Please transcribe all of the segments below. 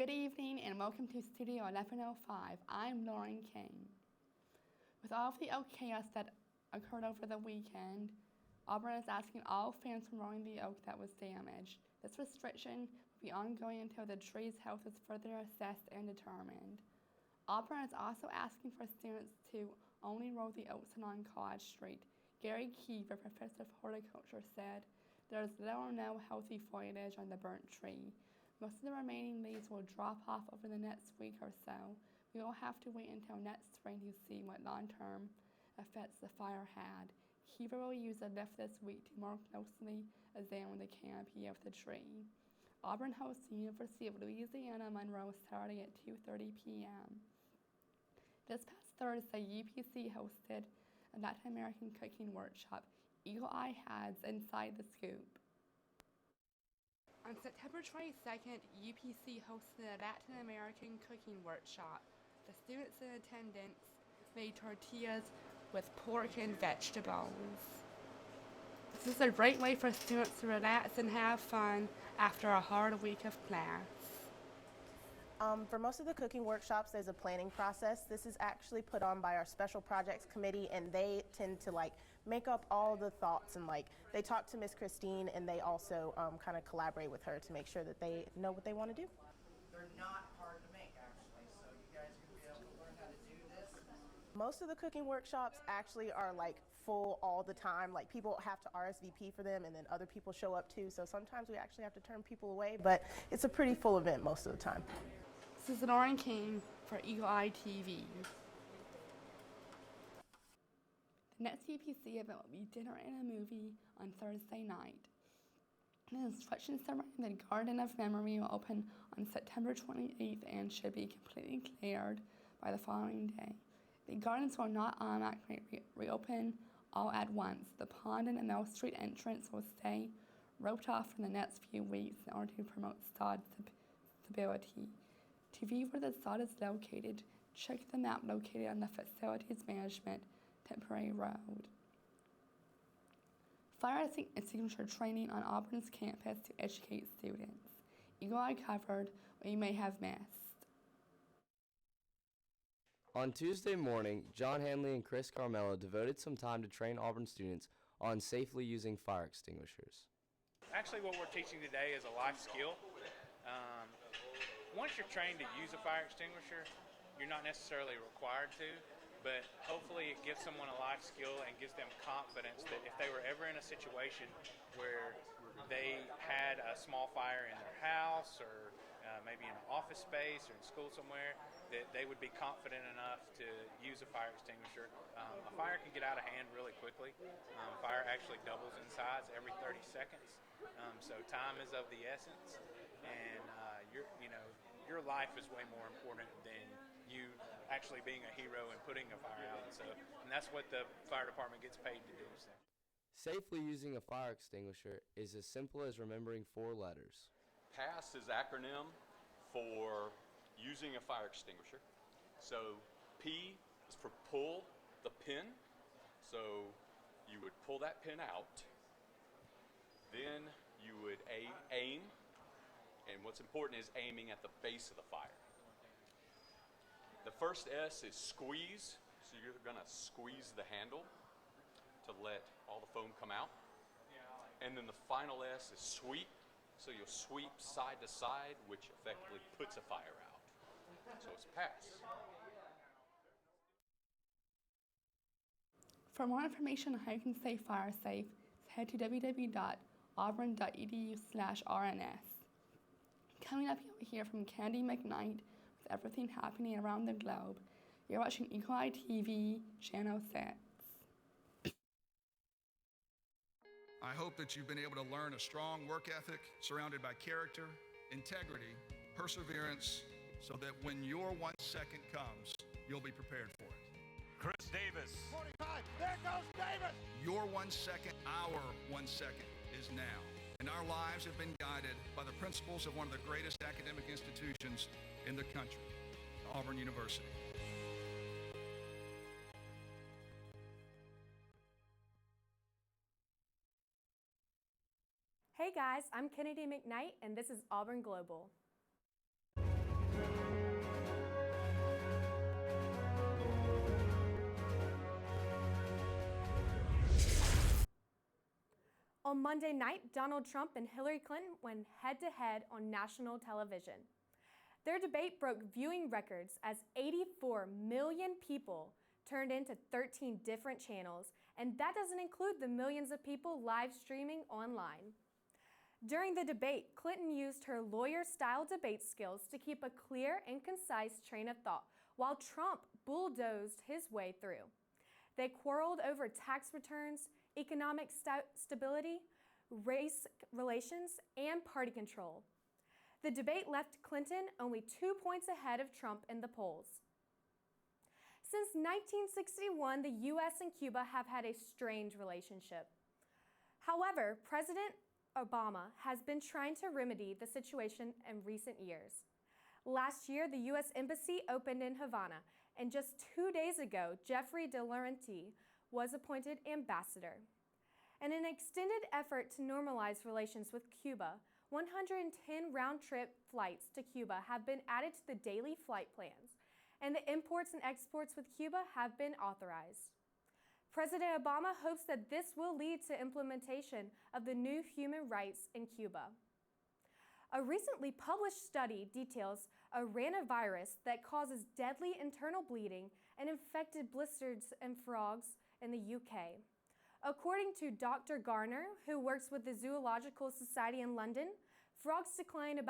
Good evening and welcome to Studio 1105. I'm Lauren King. With all of the oak chaos that occurred over the weekend, Auburn is asking all fans from mowing the oak that was damaged. This restriction will be ongoing until the tree's health is further assessed and determined. Auburn is also asking for students to only roll the oaks along College Street. Gary Keever, professor of horticulture, said there is little or no healthy foliage on the burnt tree. Most of the remaining leaves will drop off over the next week or so. We will have to wait until next spring to see what long-term effects the fire had. Keever will use a lift this week to more closely examine the canopy of the tree. Auburn hosts the University of Louisiana Monroe Saturday at 2:30 p.m. This past Thursday, UPC hosted a Latin American cooking workshop. Eagle Eye has Inside the Scoop. On September 22nd, UPC hosted a Latin American cooking workshop. The students in attendance made tortillas with pork and vegetables. This is a great way for students to relax and have fun after a hard week of class. For most of the cooking workshops, there's a planning process. This is actually put on by our special projects committee, and they tend to make up all the thoughts, and they talk to Miss Christine, and they also kind of collaborate with her to make sure that they know what they want to do. They're not hard to make, actually, so you guys are going to be able to learn how to do this. Most of the cooking workshops actually are full all the time. People have to RSVP for them, and then other people show up too, so sometimes we actually have to turn people away, but it's a pretty full event most of the time. This is Lauren King for Eagle Eye TV. The next UPC event will be dinner and a movie on Thursday night. The instruction ceremony in the Garden of Memory will open on September 28th and should be completely cleared by the following day. The gardens will not automatically reopen all at once. The pond and the Mill Street entrance will stay roped off for the next few weeks in order to promote sod stability. To view where the sod is located, check the map located on the Facilities Management Temporary Road. Fire extinguisher training on Auburn's campus to educate students. Eagle Eye covered what you may have missed. On Tuesday morning, John Hanley and Chris Carmelo devoted some time to train Auburn students on safely using fire extinguishers. Actually, what we're teaching today is a life skill. Once you're trained to use a fire extinguisher, you're not necessarily required to, but hopefully it gives someone a life skill and gives them confidence that if they were ever in a situation where they had a small fire in their house or maybe in an office space or in school somewhere, that they would be confident enough to use a fire extinguisher. A fire can get out of hand really quickly. Fire actually doubles in size every 30 seconds, so time is of the essence, and your life is way more important than you actually being a hero and putting a fire out. And that's what the fire department gets paid to do. So. Safely using a fire extinguisher is as simple as remembering 4 letters. PASS is acronym for using a fire extinguisher. So P is for pull the pin. So you would pull that pin out. Then you would aim. And what's important is aiming at the base of the fire. The first S is squeeze. So you're going to squeeze the handle to let all the foam come out. And then the final S is sweep. So you'll sweep side to side, which effectively puts a fire out. So it's PASS. For more information on how you can stay fire safe, head to www.auburn.edu/RNS. Coming up, you'll hear from Candy McKnight with everything happening around the globe. You're watching Eagle Eye TV, Channel 6. I hope that you've been able to learn a strong work ethic surrounded by character, integrity, perseverance, so that when your 1 second comes, you'll be prepared for it. Chris Davis. 45, there goes Davis! Your 1 second, our 1 second is now. And our lives have been guided by the principles of one of the greatest academic institutions in the country, Auburn University. Hey guys, I'm Kennedy McKnight, and this is Auburn Global. On Monday night, Donald Trump and Hillary Clinton went head-to-head on national television. Their debate broke viewing records as 84 million people turned into 13 different channels, and that doesn't include the millions of people live streaming online. During the debate, Clinton used her lawyer-style debate skills to keep a clear and concise train of thought, while Trump bulldozed his way through. They quarreled over tax returns, economic stability, race relations, and party control. The debate left Clinton only 2 points ahead of Trump in the polls. Since 1961, the U.S. and Cuba have had a strained relationship. However, President Obama has been trying to remedy the situation in recent years. Last year, the U.S. Embassy opened in Havana, and just 2 days ago, Jeffrey de Laurentiis was appointed ambassador. In an extended effort to normalize relations with Cuba, 110 round-trip flights to Cuba have been added to the daily flight plans, and the imports and exports with Cuba have been authorized. President Obama hopes that this will lead to implementation of the new human rights in Cuba. A recently published study details a ranavirus that causes deadly internal bleeding and infected blisters in frogs in the UK. According to Dr. Garner, who works with the Zoological Society in London, frogs decline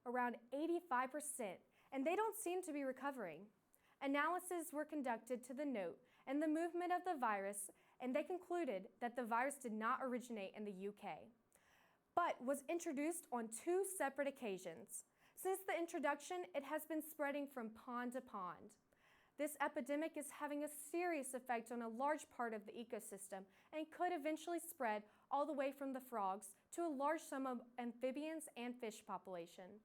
around 85%, and they don't seem to be recovering. Analyses were conducted to the note and the movement of the virus, and they concluded that the virus did not originate in the UK, but was introduced on 2 separate occasions. Since the introduction, it has been spreading from pond to pond. This epidemic is having a serious effect on a large part of the ecosystem and could eventually spread all the way from the frogs to a large sum of amphibians and fish population.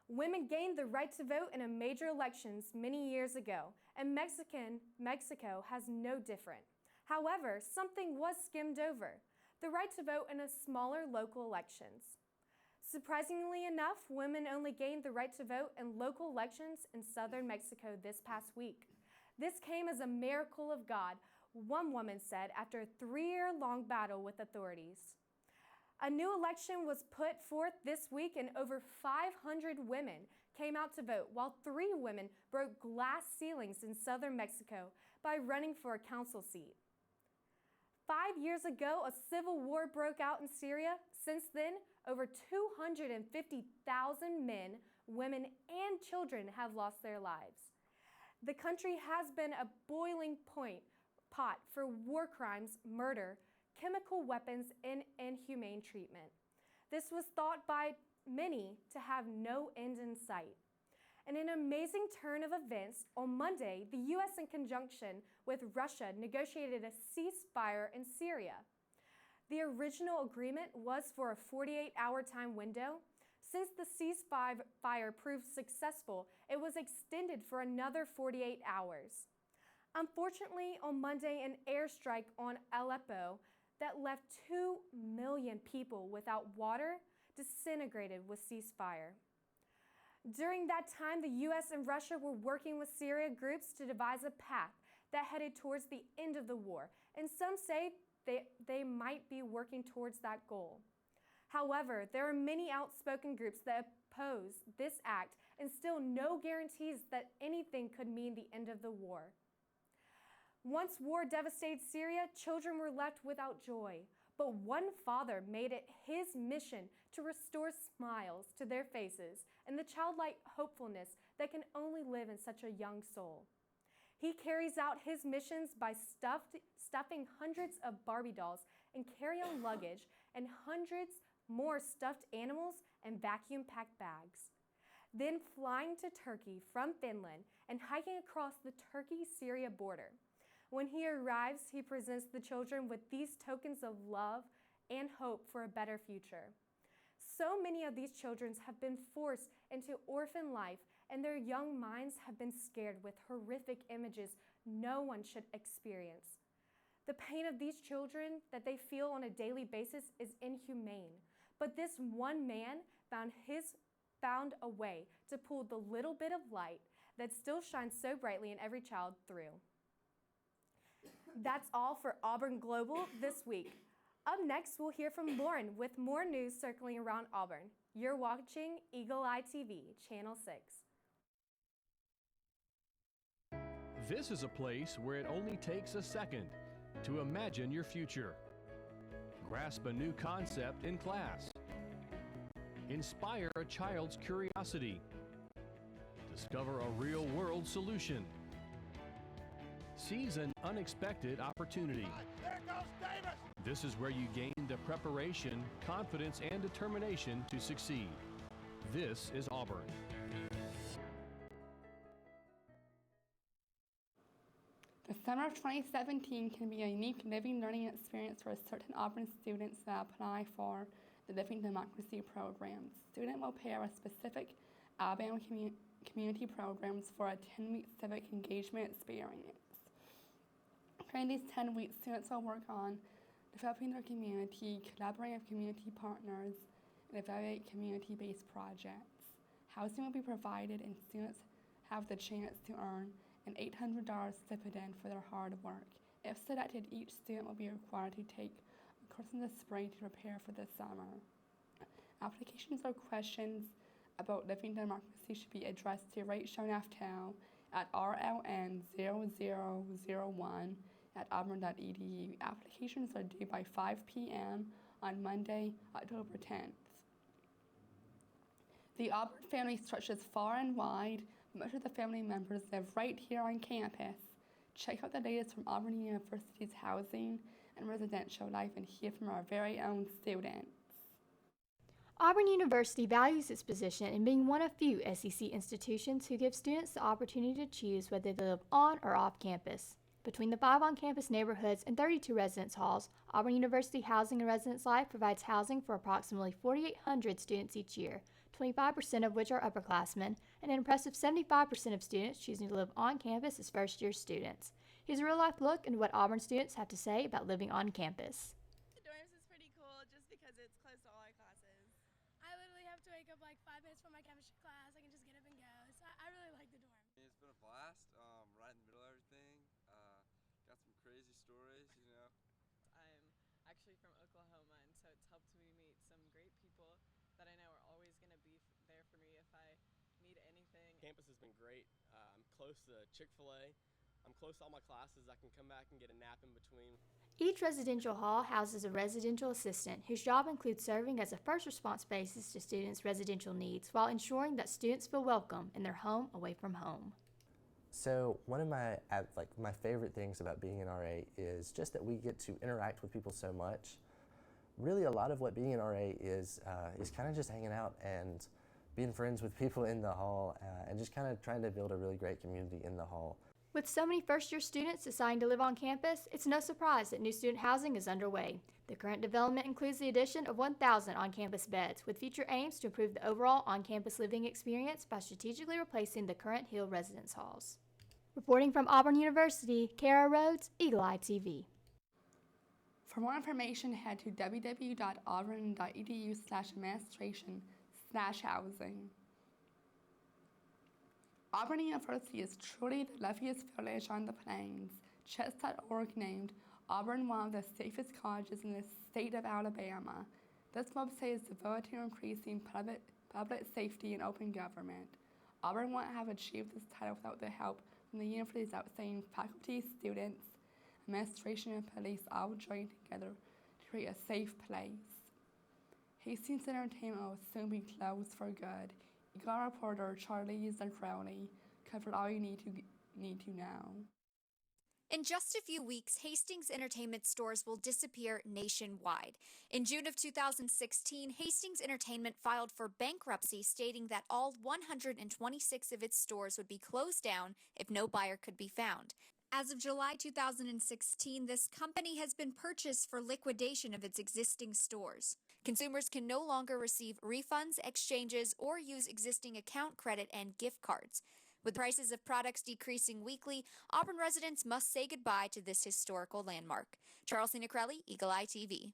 Women gained the right to vote in a major elections many years ago, and Mexico has no different. However, something was skimmed over: the right to vote in a smaller local elections. Surprisingly enough, women only gained the right to vote in local elections in southern Mexico this past week. This came as a miracle of God, one woman said after a 3-year-long battle with authorities. A new election was put forth this week, and over 500 women came out to vote, while 3 women broke glass ceilings in southern Mexico by running for a council seat. 5 years ago, a civil war broke out in Syria. Since then, over 250,000 men, women, and children have lost their lives. The country has been a boiling pot for war crimes, murder, chemical weapons, and inhumane treatment. This was thought by many to have no end in sight. In an amazing turn of events, on Monday, the U.S. in conjunction with Russia negotiated a ceasefire in Syria. The original agreement was for a 48-hour time window. Since the ceasefire proved successful, it was extended for another 48 hours. Unfortunately, on Monday, an airstrike on Aleppo that left 2 million people without water disintegrated with ceasefire. During that time, the U.S. and Russia were working with Syria groups to devise a path that headed towards the end of the war, and some say they might be working towards that goal. However, there are many outspoken groups that oppose this act and still no guarantees that anything could mean the end of the war. Once war devastated Syria, children were left without joy, but one father made it his mission to restore smiles to their faces and the childlike hopefulness that can only live in such a young soul. He carries out his missions by stuffing hundreds of Barbie dolls and carry-on luggage and hundreds more stuffed animals and vacuum-packed bags. Then flying to Turkey from Finland and hiking across the Turkey-Syria border. When he arrives, he presents the children with these tokens of love and hope for a better future. So many of these children have been forced into orphan life, and their young minds have been scared with horrific images no one should experience. The pain of these children that they feel on a daily basis is inhumane, but this one man found his found a way to pull the little bit of light that still shines so brightly in every child through. That's all for Auburn Global this week. Up next, we'll hear from Lauren with more news circling around Auburn. You're watching Eagle Eye TV, Channel 6. This is a place where it only takes a second to imagine your future. Grasp a new concept in class. Inspire a child's curiosity. Discover a real-world solution. Seize an unexpected opportunity. There goes Davis. This is where you gain the preparation, confidence, and determination to succeed. This is Auburn. The summer of 2017 can be a unique living learning experience for certain Auburn students that apply for the Living Democracy programs. Students will pair with specific Alabama community programs for a 10-week civic engagement experience. During these 10 weeks, students will work on developing their community, collaborating with community partners, and evaluate community-based projects. Housing will be provided, and students have the chance to earn an $800 stipend for their hard work. If selected, each student will be required to take a course in the spring to prepare for the summer. Applications or questions about Living Democracy should be addressed to Rachel Naftel at rln0001@auburn.edu. Applications are due by 5 p.m. on Monday, October 10th. The Auburn family stretches far and wide. Most of the family members live right here on campus. Check out the latest from Auburn University's housing and residential life and hear from our very own students. Auburn University values its position in being one of few SEC institutions who give students the opportunity to choose whether they live on or off campus. Between the 5 on-campus neighborhoods and 32 residence halls, Auburn University Housing and Residence Life provides housing for approximately 4,800 students each year, 25% of which are upperclassmen, and an impressive 75% of students choosing to live on campus as first-year students. Here's a real-life look into what Auburn students have to say about living on campus. The dorms is pretty cool just because it's close to all our classes. I literally have to wake up like 5 minutes for my chemistry class. I can just get up and go. So I really like the dorm. It's been a blast, right in the middle of everything. Got some crazy stories, you know. I'm actually from Oklahoma, and so it's helped me meet some great people that I know are always going to be there for me if I need anything. Campus has been great. I'm close to Chick-fil-A. I'm close to all my classes. I can come back and get a nap in between. Each residential hall houses a residential assistant whose job includes serving as a first response basis to students' residential needs while ensuring that students feel welcome in their home away from home. So one of my favorite things about being an RA is just that we get to interact with people so much. Really, a lot of what being an RA is kind of just hanging out and being friends with people in the hall and just kind of trying to build a really great community in the hall. With so many first-year students assigned to live on campus, it's no surprise that new student housing is underway. The current development includes the addition of 1,000 on-campus beds, with future aims to improve the overall on-campus living experience by strategically replacing the current Hill residence halls. Reporting from Auburn University, Kara Rhodes, Eagle Eye TV. For more information, head to www.auburn.edu/administration/housing. Auburn University is truly the loveliest village on the plains. Chess.org named Auburn one of the safest colleges in the state of Alabama. This website is devoted to increasing public safety and open government. Auburn wouldn't have achieved this title without the help from the university's outstanding faculty, students, administration, and police all joined together to create a safe place. Hastings Entertainment will soon be closed for good. Eagle reporter Charlie Zacrowley covered all you need to know. In just a few weeks, Hastings Entertainment stores will disappear nationwide. In June of 2016, Hastings Entertainment filed for bankruptcy, stating that all 126 of its stores would be closed down if no buyer could be found. As of July 2016, this company has been purchased for liquidation of its existing stores. Consumers can no longer receive refunds, exchanges, or use existing account credit and gift cards. With prices of products decreasing weekly, Auburn residents must say goodbye to this historical landmark. Charles Nicarelli, Eagle Eye TV.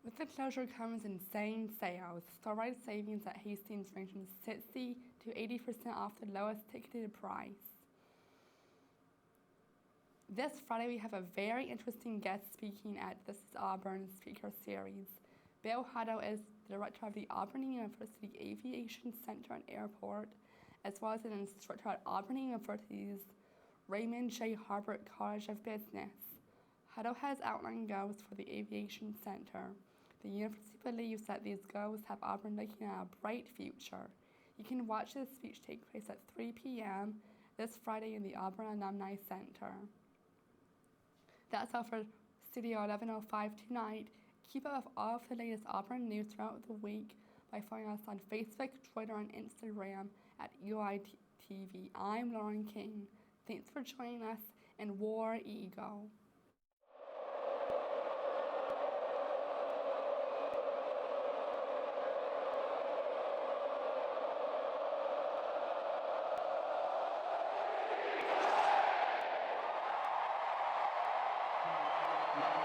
With the closure comes insane sales. Store-wide savings at Hastings range from 60 to 80% off the lowest ticketed price. This Friday, we have a very interesting guest speaking at This is Auburn Speaker Series. Bill Hutto is the director of the Auburn University Aviation Center and Airport, as well as an instructor at Auburn University's Raymond J. Harbert College of Business. Hutto has outlined goals for the Aviation Center. The university believes that these goals have Auburn looking at a bright future. You can watch this speech take place at 3 p.m. this Friday in the Auburn Alumni Center. That's all for Studio 1105 tonight. Keep up with all of the latest Auburn news throughout the week by following us on Facebook, Twitter, and Instagram at UITV. I'm Lauren King. Thanks for joining us, and War Eagle. Thank you.